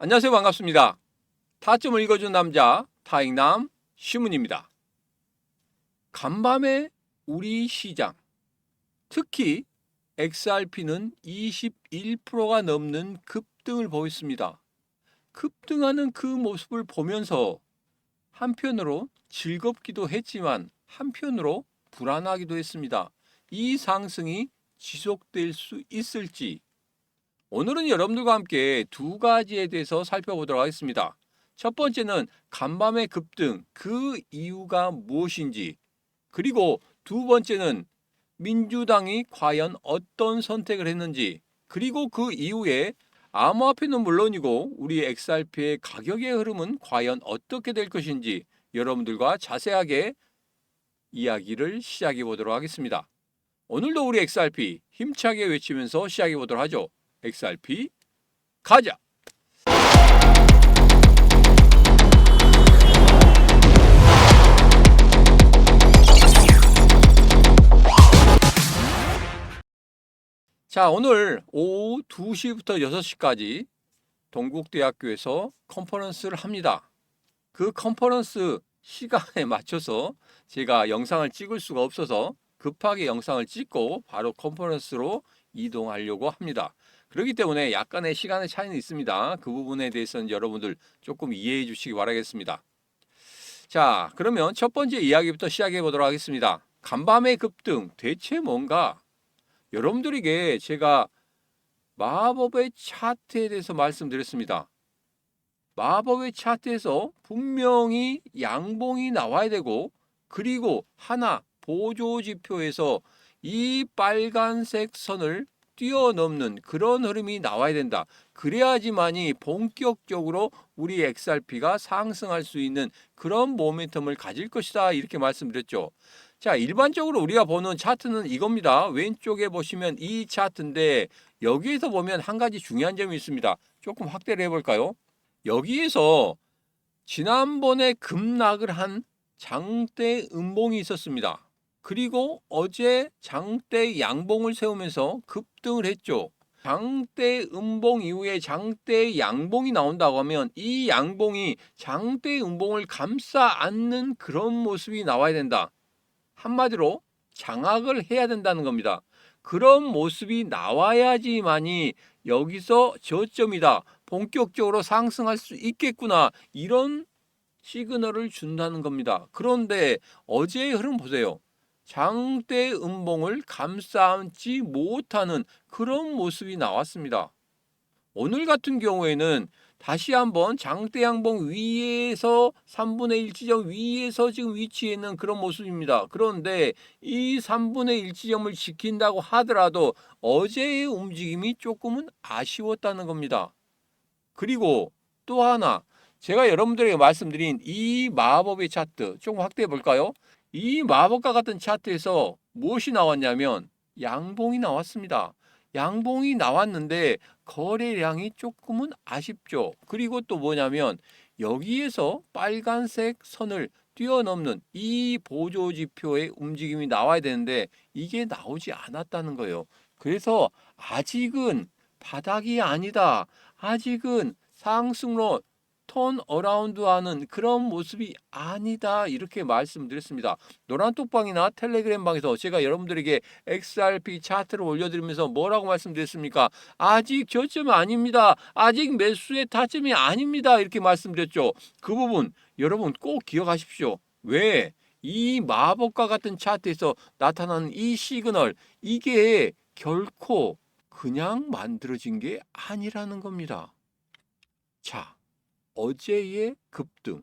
안녕하세요. 반갑습니다. 타점을 읽어준 남자 타익남 시문입니다. 간밤에 우리 시장, 특히 XRP는 21%가 넘는 급등을 보였습니다. 급등하는 그 모습을 보면서 한편으로 즐겁기도 했지만 한편으로 불안하기도 했습니다. 이 상승이 지속될 수 있을지, 오늘은 여러분들과 함께 두 가지에 대해서 살펴보도록 하겠습니다. 첫 번째는 간밤의 급등, 그 이유가 무엇인지, 그리고 두 번째는 민주당이 과연 어떤 선택을 했는지, 그리고 그 이후에 암호화폐는 물론이고 우리 XRP의 가격의 흐름은 과연 어떻게 될 것인지 여러분들과 자세하게 이야기를 시작해 보도록 하겠습니다. 오늘도 우리 XRP 힘차게 외치면서 시작해 보도록 하죠. XRP 가자! 자, 오늘 오후 2시부터 6시까지 동국대학교에서 컨퍼런스를 합니다. 그 컨퍼런스 시간에 맞춰서 제가 영상을 찍을 수가 없어서 급하게 영상을 찍고 바로 컨퍼런스로 이동하려고 합니다. 그렇기 때문에 약간의 시간의 차이는 있습니다. 그 부분에 대해서는 여러분들 조금 이해해 주시기 바라겠습니다. 자, 그러면 첫 번째 이야기부터 시작해 보도록 하겠습니다. 간밤의 급등, 대체 뭔가? 여러분들에게 제가 마법의 차트에 대해서 말씀드렸습니다. 마법의 차트에서 분명히 양봉이 나와야 되고, 그리고 하나 보조 지표에서 이 빨간색 선을 뛰어넘는 그런 흐름이 나와야 된다. 그래야지만이 본격적으로 우리 XRP가 상승할 수 있는 그런 모멘텀을 가질 것이다. 이렇게 말씀드렸죠. 자, 일반적으로 우리가 보는 차트는 이겁니다. 왼쪽에 보시면 이 차트인데 여기에서 보면 한 가지 중요한 점이 있습니다. 조금 확대를 해볼까요? 여기에서 지난번에 급락을 한 장대 음봉이 있었습니다. 그리고 어제 장대 양봉을 세우면서 급등을 했죠. 장대 음봉 이후에 장대 양봉이 나온다고 하면 이 양봉이 장대 음봉을 감싸 안는 그런 모습이 나와야 된다. 한마디로 장악을 해야 된다는 겁니다. 그런 모습이 나와야지만이 여기서 저점이다. 본격적으로 상승할 수 있겠구나. 이런 시그널을 준다는 겁니다. 그런데 어제의 흐름 보세요. 장대 음봉을 감싸지 못하는 그런 모습이 나왔습니다. 오늘 같은 경우에는 다시 한번 장대 양봉 위에서 3분의 1 지점 위에서 지금 위치해 있는 그런 모습입니다. 그런데 이 3분의 1 지점을 지킨다고 하더라도 어제의 움직임이 조금은 아쉬웠다는 겁니다. 그리고 또 하나, 제가 여러분들에게 말씀드린 이 마법의 차트 조금 확대해 볼까요? 이 마법과 같은 차트에서 무엇이 나왔냐면 양봉이 나왔습니다. 양봉이 나왔는데 거래량이 조금은 아쉽죠. 그리고 또 뭐냐면 여기에서 빨간색 선을 뛰어넘는 이 보조 지표의 움직임이 나와야 되는데 이게 나오지 않았다는 거예요. 그래서 아직은 바닥이 아니다. 아직은 상승로 턴 어라운드 하는 그런 모습이 아니다. 이렇게 말씀드렸습니다. 노란톡방이나 텔레그램 방에서 제가 여러분들에게 XRP 차트를 올려드리면서 뭐라고 말씀드렸습니까? 아직 저점이 아닙니다. 아직 매수의 타점이 아닙니다. 이렇게 말씀드렸죠. 그 부분 여러분 꼭 기억하십시오. 왜? 이 마법과 같은 차트에서 나타나는 이 시그널, 이게 결코 그냥 만들어진 게 아니라는 겁니다. 자, 어제의 급등.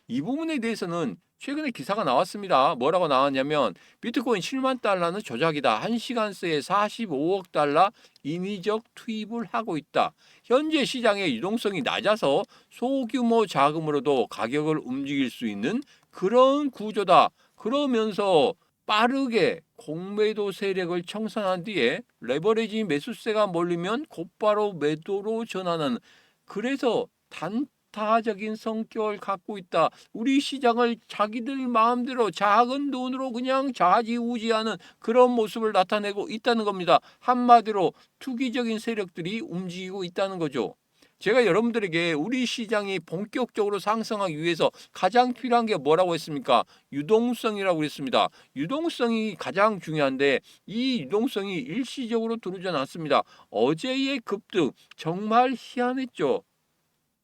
이 부분에 대해서는 최근에 기사가 나왔습니다. 뭐라고 나왔냐면 비트코인 7만 달러는 조작이다. 1시간 새에 45억 달러 인위적 투입을 하고 있다. 현재 시장의 유동성이 낮아서 소규모 자금으로도 가격을 움직일 수 있는 그런 구조다. 그러면서 빠르게 공매도 세력을 청산한 뒤에 레버리지 매수세가 몰리면 곧바로 매도로 전하는, 그래서 단타적인 성격을 갖고 있다. 우리 시장을 자기들 마음대로 작은 돈으로 그냥 좌지우지하는 그런 모습을 나타내고 있다는 겁니다. 한마디로 투기적인 세력들이 움직이고 있다는 거죠. 제가 여러분들에게 우리 시장이 본격적으로 상승하기 위해서 가장 필요한 게 뭐라고 했습니까? 유동성이라고 했습니다. 유동성이 가장 중요한데 이 유동성이 일시적으로 들어오지 않았습니다. 어제의 급등 정말 희한했죠.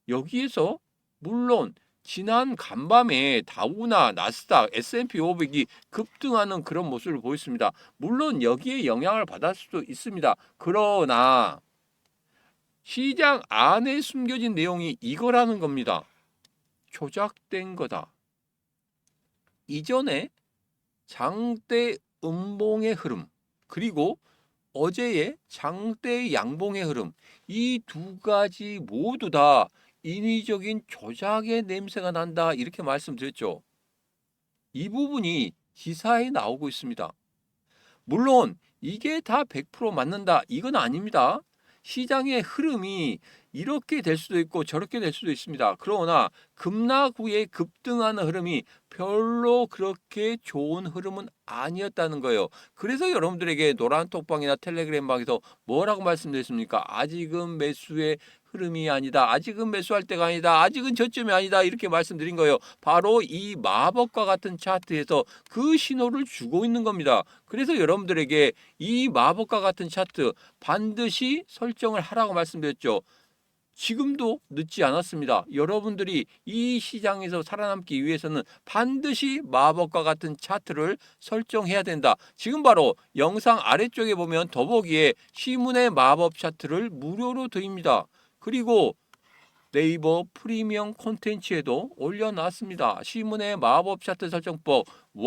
여기에서 물론 지난 간밤에 다우나 나스닥, S&P 500이 급등하는 그런 모습을 보였습니다. 물론 여기에 영향을 받을 수도 있습니다. 그러나 시장 안에 숨겨진 내용이 이거라는 겁니다. 조작된 거다. 이전에 장대 음봉의 흐름 그리고 어제의 장대 양봉의 흐름 이 두 가지 모두 다 인위적인 조작의 냄새가 난다 이렇게 말씀드렸죠. 이 부분이 기사에 나오고 있습니다. 물론 이게 다 100% 맞는다 이건 아닙니다. 시장의 흐름이 이렇게 될 수도 있고 저렇게 될 수도 있습니다. 그러나 급락 후에 급등하는 흐름이 별로 그렇게 좋은 흐름은 아니었다는 거예요. 그래서 여러분들에게 노란톡방이나 텔레그램방에서 뭐라고 말씀드렸습니까? 아직은 매수의 흐름이 아니다. 아직은 매수할 때가 아니다. 아직은 저점이 아니다. 이렇게 말씀드린 거예요. 바로 이 마법과 같은 차트에서 그 신호를 주고 있는 겁니다. 그래서 여러분들에게 이 마법과 같은 차트 반드시 설정을 하라고 말씀드렸죠. 지금도 늦지 않았습니다. 여러분들이 이 시장에서 살아남기 위해서는 반드시 마법과 같은 차트를 설정해야 된다. 지금 바로 영상 아래쪽에 보면 더보기에 시문의 마법 차트를 무료로 드립니다. 그리고 네이버 프리미엄 콘텐츠에도 올려놨습니다. 시문의 마법 차트 설정법 1,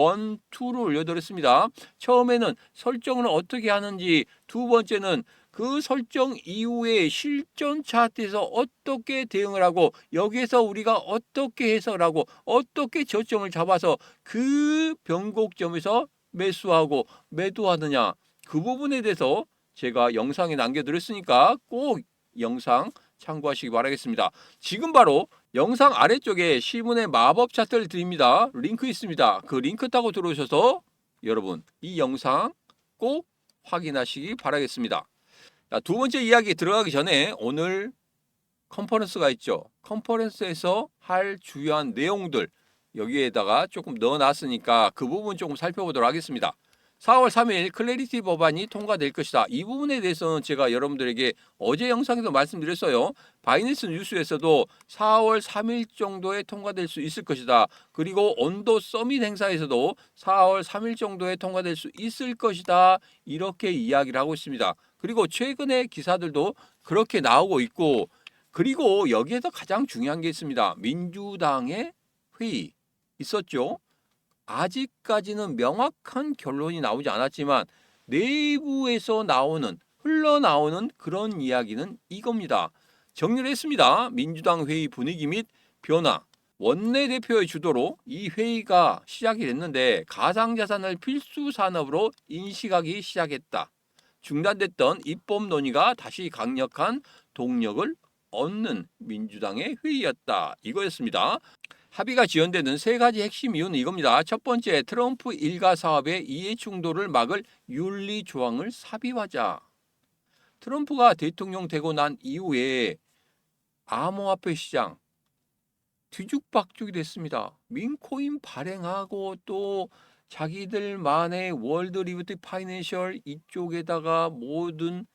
2를 올려드렸습니다. 처음에는 설정을 어떻게 하는지, 두 번째는 그 설정 이후에 실전 차트에서 어떻게 대응을 하고 여기에서 우리가 어떻게 해석하고 어떻게 저점을 잡아서 그 변곡점에서 매수하고 매도하느냐 그 부분에 대해서 제가 영상에 남겨드렸으니까 꼭 영상 참고하시기 바라겠습니다. 지금 바로 영상 아래쪽에 시문의 마법 차트를 드립니다. 링크 있습니다. 그 링크 타고 들어오셔서 여러분 이 영상 꼭 확인하시기 바라겠습니다. 자, 두 번째 이야기 들어가기 전에 오늘 컨퍼런스가 있죠. 컨퍼런스에서 할 주요한 내용들 여기에다가 조금 넣어놨으니까 그 부분 조금 살펴보도록 하겠습니다. 4월 3일 클래리티 법안이 통과될 것이다. 이 부분에 대해서는 제가 여러분들에게 어제 영상에도 말씀드렸어요. 바이낸스 뉴스에서도 4월 3일 정도에 통과될 수 있을 것이다. 그리고 온도 서밋 행사에서도 4월 3일 정도에 통과될 수 있을 것이다. 이렇게 이야기를 하고 있습니다. 그리고 최근의 기사들도 그렇게 나오고 있고 그리고 여기에서 가장 중요한 게 있습니다. 민주당의 회의 있었죠. 아직까지는 명확한 결론이 나오지 않았지만 내부에서 흘러나오는 그런 이야기는 이겁니다. 정리를 했습니다. 민주당 회의 분위기 및 변화. 원내대표의 주도로 이 회의가 시작이 됐는데 가상자산을 필수 산업으로 인식하기 시작했다. 중단됐던 입법 논의가 다시 강력한 동력을 얻는 민주당의 회의였다. 이거였습니다. 합의가 지연되는 세 가지 핵심 이유는 이겁니다. 첫 번째, 트럼프 일가 사업의 이해 충돌을 막을 윤리 조항을 삽입하자. 트럼프가 대통령 되고 난 이후에 암호화폐 시장 뒤죽박죽이 됐습니다. 민코인 발행하고 또 자기들만의 월드 리버티 파이낸셜 이쪽에다가 모든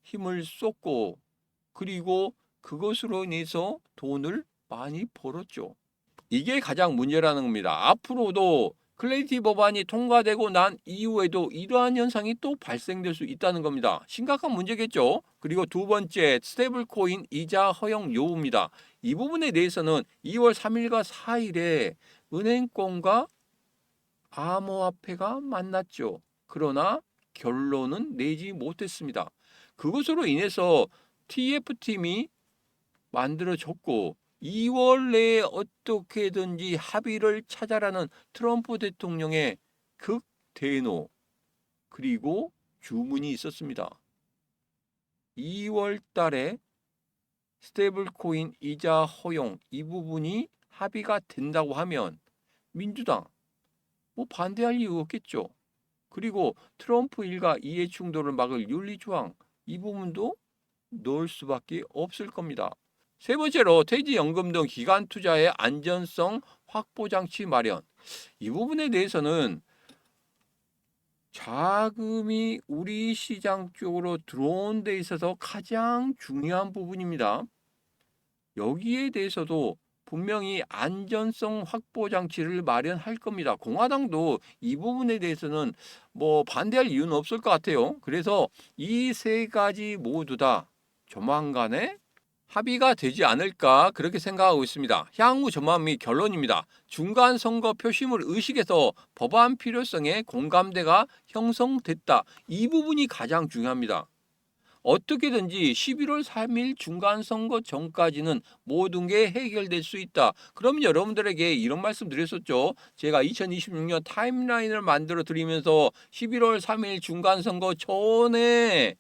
힘을 쏟고 그리고 그것으로 인해서 돈을 많이 벌었죠. 이게 가장 문제라는 겁니다. 앞으로도 클래리티 법안이 통과되고 난 이후에도 이러한 현상이 또 발생될 수 있다는 겁니다. 심각한 문제겠죠. 그리고 두 번째, 스테이블 코인 이자 허용 요구입니다. 이 부분에 대해서는 2월 3일과 4일에 은행권과 암호화폐가 만났죠. 그러나 결론은 내지 못했습니다. 그것으로 인해서 TF팀이 만들어졌고 2월 내에 어떻게든지 합의를 찾아라는 트럼프 대통령의 극대노 그리고 주문이 있었습니다. 2월 달에 스테이블 코인 이자 허용 이 부분이 합의가 된다고 하면 민주당 뭐 반대할 이유 없겠죠. 그리고 트럼프 일가 이해 충돌을 막을 윤리 조항 이 부분도 놓을 수밖에 없을 겁니다. 세 번째로 퇴직연금 등 기간 투자의 안전성 확보 장치 마련. 이 부분에 대해서는 자금이 우리 시장 쪽으로 들어온 데 있어서 가장 중요한 부분입니다. 여기에 대해서도 분명히 안전성 확보 장치를 마련할 겁니다. 공화당도 이 부분에 대해서는 뭐 반대할 이유는 없을 것 같아요. 그래서 이 세 가지 모두 다 조만간에 합의가 되지 않을까 그렇게 생각하고 있습니다. 향후 전망 및 결론입니다. 중간선거 표심을 의식해서 법안 필요성에 공감대가 형성됐다. 이 부분이 가장 중요합니다. 어떻게든지 11월 3일 중간선거 전까지는 모든 게 해결될 수 있다. 그럼 여러분들에게 이런 말씀 드렸었죠. 제가 2026년 타임라인을 만들어 드리면서 11월 3일 중간선거 전에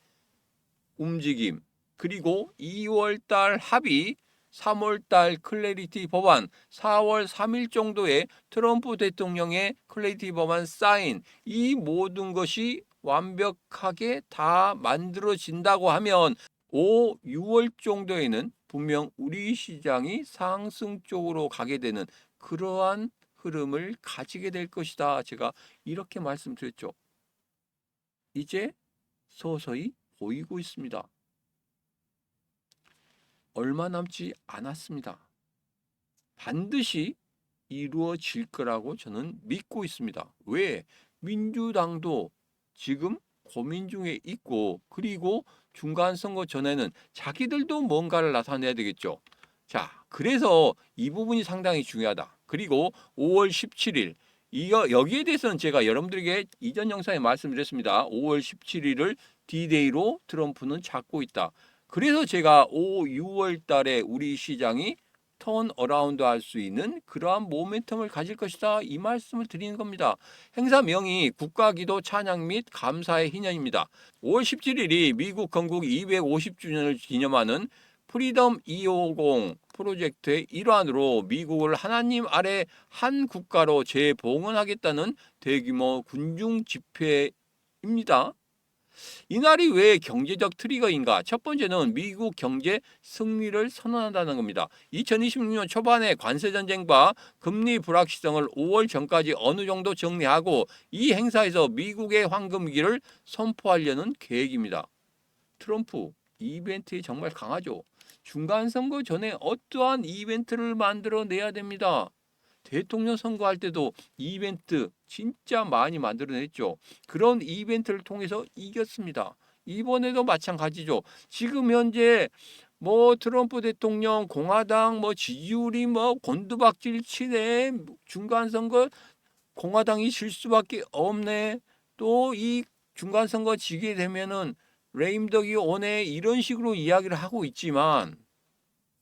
움직임, 그리고 2월달 합의, 3월달 클래리티 법안, 4월 3일 정도에 트럼프 대통령의 클래리티 법안 사인, 이 모든 것이 완벽하게 다 만들어진다고 하면 5, 6월 정도에는 분명 우리 시장이 상승 쪽으로 가게 되는 그러한 흐름을 가지게 될 것이다. 제가 이렇게 말씀드렸죠. 이제 서서히 보이고 있습니다. 얼마 남지 않았습니다. 반드시 이루어질 거라고 저는 믿고 있습니다. 왜? 민주당도 지금 고민 중에 있고, 그리고 중간선거 전에는 자기들도 뭔가를 나타내야 되겠죠. 자, 그래서 이 부분이 상당히 중요하다. 그리고 5월 17일 여기에 대해서는 제가 여러분들에게 이전 영상에 말씀드렸습니다. 5월 17일을 D-Day로 트럼프는 잡고 있다. 그래서 제가 5, 6월 달에 우리 시장이 턴 어라운드 할 수 있는 그러한 모멘텀을 가질 것이다. 이 말씀을 드리는 겁니다. 행사명이 국가기도 찬양 및 감사의 희년입니다. 5월 17일이 미국 건국 250주년을 기념하는 프리덤 250 프로젝트의 일환으로 미국을 하나님 아래 한 국가로 재봉헌하겠다는 대규모 군중 집회입니다. 이날이 왜 경제적 트리거인가? 첫 번째는 미국 경제 승리를 선언한다는 겁니다. 2026년 초반에 관세 전쟁과 금리 불확실성을 5월 전까지 어느 정도 정리하고 이 행사에서 미국의 황금 위기를 선포하려는 계획입니다. 트럼프 이벤트에 정말 강하죠. 중간선거 전에 어떠한 이벤트를 만들어내야 됩니다. 대통령 선거할 때도 이벤트 진짜 많이 만들어냈죠. 그런 이벤트를 통해서 이겼습니다. 이번에도 마찬가지죠. 지금 현재 뭐 트럼프 대통령 공화당 뭐 지지율이 뭐 곤두박질 치네. 중간선거 공화당이 질 수밖에 없네. 또 이 중간선거 지게 되면은 레임덕이 오네, 이런 식으로 이야기를 하고 있지만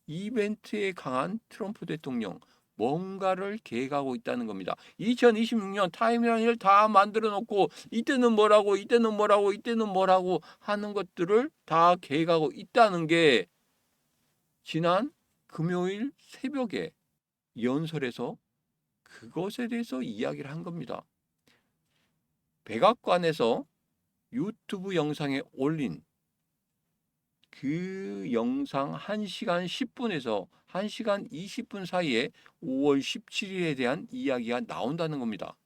이벤트에 강한 트럼프 대통령 뭔가를 계획하고 있다는 겁니다. 2026년 타임라인을 다 만들어 놓고 이때는 뭐라고 이때는 뭐라고 이때는 뭐라고 하는 것들을 다 계획하고 있다는 게 지난 금요일 새벽에 연설에서 그것에 대해서 이야기를 한 겁니다. 백악관에서 유튜브 영상에 올린 그 영상 1시간 10분에서 1시간 20분 사이에 5월 17일에 대한 이야기가 나온다는 겁니다.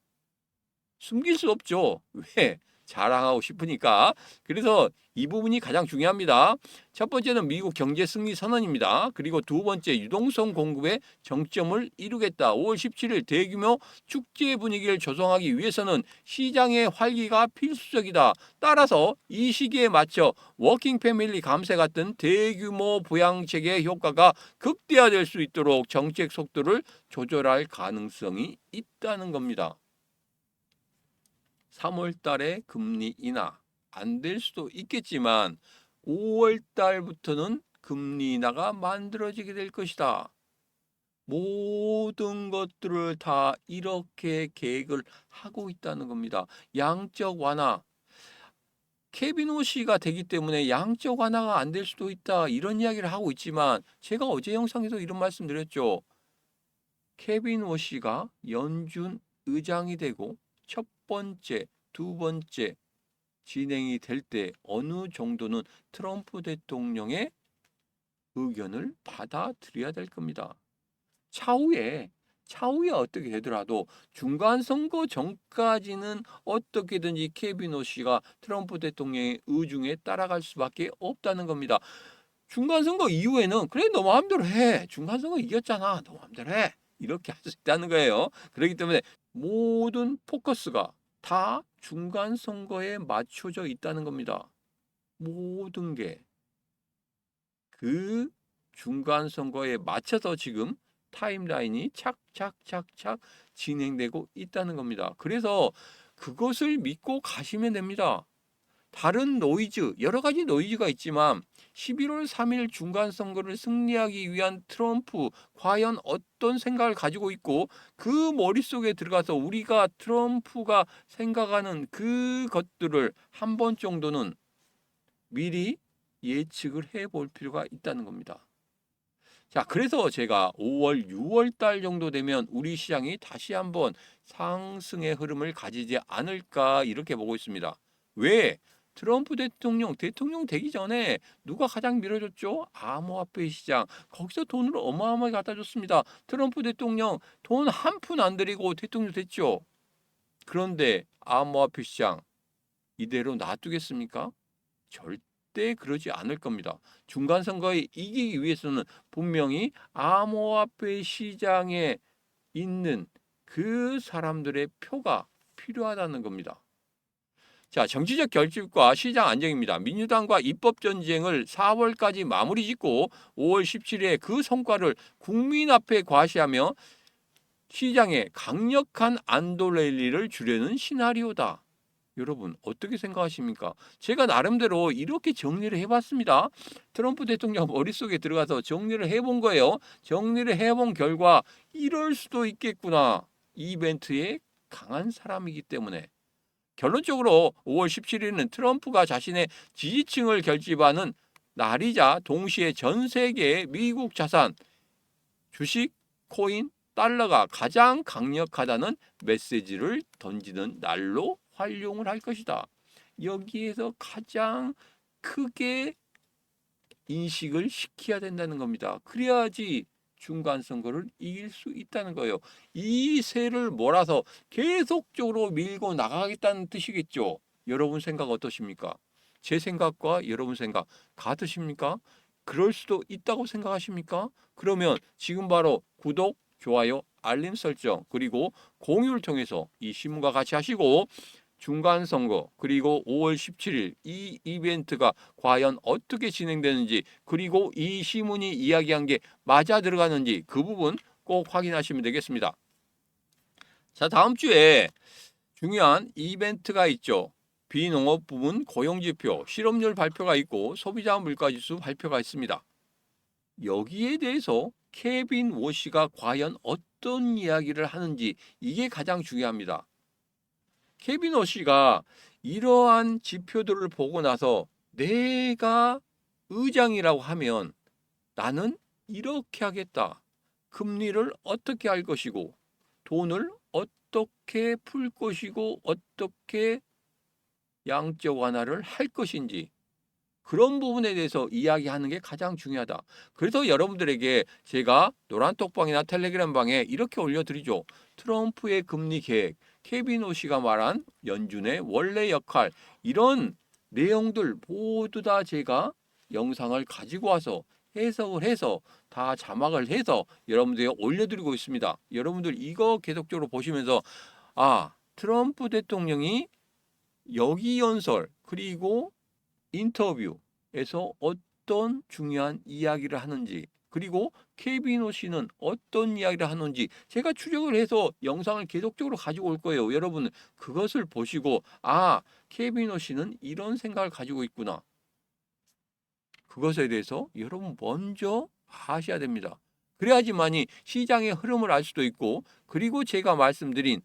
숨길 수 없죠. 왜? 자랑하고 싶으니까. 그래서 이 부분이 가장 중요합니다. 첫 번째는 미국 경제 승리 선언입니다. 그리고 두 번째, 유동성 공급의 정점을 이루겠다. 5월 17일 대규모 축제 분위기를 조성하기 위해서는 시장의 활기가 필수적이다. 따라서 이 시기에 맞춰 워킹 패밀리 감세 같은 대규모 부양책의 효과가 극대화될 수 있도록 정책 속도를 조절할 가능성이 있다는 겁니다. 3월 달에 금리 인하 안 될 수도 있겠지만 5월 달부터는 금리 인하가 만들어지게 될 것이다. 모든 것들을 다 이렇게 계획을 하고 있다는 겁니다. 양적 완화. 케빈 오씨가 되기 때문에 양적 완화가 안 될 수도 있다. 이런 이야기를 하고 있지만 제가 어제 영상에서 이런 말씀 드렸죠. 케빈 오씨가 연준 의장이 되고 첫 번째, 두 번째 진행이 될 때 어느 정도는 트럼프 대통령의 의견을 받아들여야 될 겁니다. 차후에 어떻게 되더라도 중간 선거 전까지는 어떻게든지 케빈 오씨가 트럼프 대통령의 의중에 따라갈 수밖에 없다는 겁니다. 중간 선거 이후에는 그래 너 마음대로 해. 중간 선거 이겼잖아. 너 마음대로 해. 이렇게 할 수 있다는 거예요. 그렇기 때문에 모든 포커스가 다 중간 선거에 맞춰져 있다는 겁니다. 모든 게 그 중간 선거에 맞춰서 지금 타임라인이 착착착착 진행되고 있다는 겁니다. 그래서 그것을 믿고 가시면 됩니다. 다른 노이즈, 여러 가지 노이즈가 있지만 11월 3일 중간 선거를 승리하기 위한 트럼프 과연 어떤 생각을 가지고 있고 그 머릿속에 들어가서 우리가 트럼프가 생각하는 그것들을 한 번 정도는 미리 예측을 해 볼 필요가 있다는 겁니다. 자, 그래서 제가 5월, 6월 달 정도 되면 우리 시장이 다시 한번 상승의 흐름을 가지지 않을까 이렇게 보고 있습니다. 왜? 트럼프 대통령 되기 전에 누가 가장 밀어줬죠? 암호화폐 시장. 거기서 돈을 어마어마하게 갖다 줬습니다. 트럼프 대통령 돈 한 푼 안 들이고 대통령 됐죠. 그런데 암호화폐 시장 이대로 놔두겠습니까? 절대 그러지 않을 겁니다. 중간 선거에 이기기 위해서는 분명히 암호화폐 시장에 있는 그 사람들의 표가 필요하다는 겁니다. 자, 정치적 결집과 시장 안정입니다. 민주당과 입법 전쟁을 4월까지 마무리 짓고 5월 17일에 그 성과를 국민 앞에 과시하며 시장에 강력한 안도 랠리를 주려는 시나리오다. 여러분 어떻게 생각하십니까? 제가 나름대로 이렇게 정리를 해봤습니다. 트럼프 대통령 머릿속에 들어가서 정리를 해본 거예요. 정리를 해본 결과 이럴 수도 있겠구나. 이벤트에 강한 사람이기 때문에. 결론적으로 5월 17일은 트럼프가 자신의 지지층을 결집하는 날이자 동시에 전 세계의 미국 자산, 주식, 코인, 달러가 가장 강력하다는 메시지를 던지는 날로 활용을 할 것이다. 여기에서 가장 크게 인식을 시켜야 된다는 겁니다. 그래야지 중간 선거를 이길 수 있다는 거예요. 이 새를 몰아서 계속적으로 밀고 나가겠다는 뜻이겠죠. 여러분 생각 어떠십니까? 제 생각과 여러분 생각 같으십니까? 그럴 수도 있다고 생각하십니까? 그러면 지금 바로 구독, 좋아요, 알림 설정 그리고 공유를 통해서 이 신문과 같이 하시고 중간 선거 그리고 5월 17일 이 이벤트가 과연 어떻게 진행되는지 그리고 이 신문이 이야기한 게 맞아 들어가는지 그 부분 꼭 확인하시면 되겠습니다. 자, 다음 주에 중요한 이벤트가 있죠. 비농업 부문 고용지표, 실업률 발표가 있고 소비자 물가지수 발표가 있습니다. 여기에 대해서 케빈 워시가 과연 어떤 이야기를 하는지 이게 가장 중요합니다. 케빈 워시가 이러한 지표들을 보고 나서 내가 의장이라고 하면 나는 이렇게 하겠다. 금리를 어떻게 할 것이고 돈을 어떻게 풀 것이고 어떻게 양적 완화를 할 것인지 그런 부분에 대해서 이야기하는 게 가장 중요하다. 그래서 여러분들에게 제가 노란톡방이나 텔레그램 방에 이렇게 올려드리죠. 트럼프의 금리 계획, 케빈 오씨가 말한 연준의 원래 역할 이런 내용들 모두 다 제가 영상을 가지고 와서 해석을 해서 다 자막을 해서 여러분들에게 올려드리고 있습니다. 여러분들 이거 계속적으로 보시면서 트럼프 대통령이 여기연설 그리고 인터뷰에서 어떤 중요한 이야기를 하는지 그리고 케빈 씨는 어떤 이야기를 하는지 제가 추적을 해서 영상을 계속적으로 가지고 올 거예요. 여러분 그것을 보시고 케빈 씨는 이런 생각을 가지고 있구나. 그것에 대해서 여러분 먼저 아셔야 됩니다. 그래야지만이 시장의 흐름을 알 수도 있고 그리고 제가 말씀드린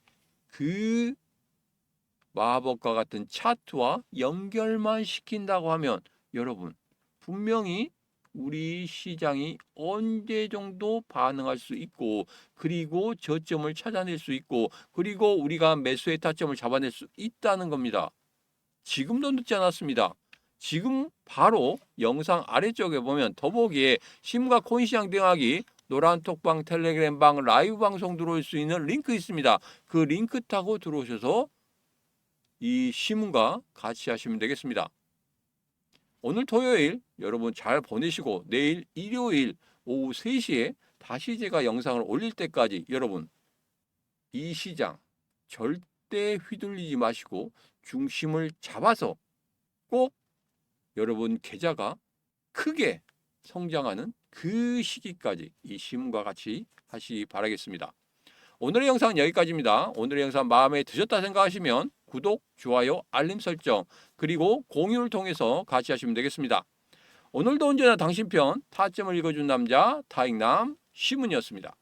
그 마법과 같은 차트와 연결만 시킨다고 하면 여러분 분명히 우리 시장이 언제 정도 반응할 수 있고 그리고 저점을 찾아낼 수 있고 그리고 우리가 매수의 타점을 잡아낼 수 있다는 겁니다. 지금도 늦지 않았습니다. 지금 바로 영상 아래쪽에 보면 더보기에 심과 코인시장 대응하기 노란톡방 텔레그램방 라이브 방송 들어올 수 있는 링크 있습니다. 그 링크 타고 들어오셔서 이 시문과 같이 하시면 되겠습니다. 오늘 토요일 여러분 잘 보내시고 내일 일요일 오후 3시에 다시 제가 영상을 올릴 때까지 여러분 이 시장 절대 휘둘리지 마시고 중심을 잡아서 꼭 여러분 계좌가 크게 성장하는 그 시기까지 이 시문과 같이 하시기 바라겠습니다. 오늘의 영상은 여기까지입니다. 오늘의 영상 마음에 드셨다 생각하시면 구독, 좋아요, 알림 설정 그리고 공유를 통해서 같이 하시면 되겠습니다. 오늘도 언제나 당신 편 타점을 읽어준 남자 타익남 시문이었습니다.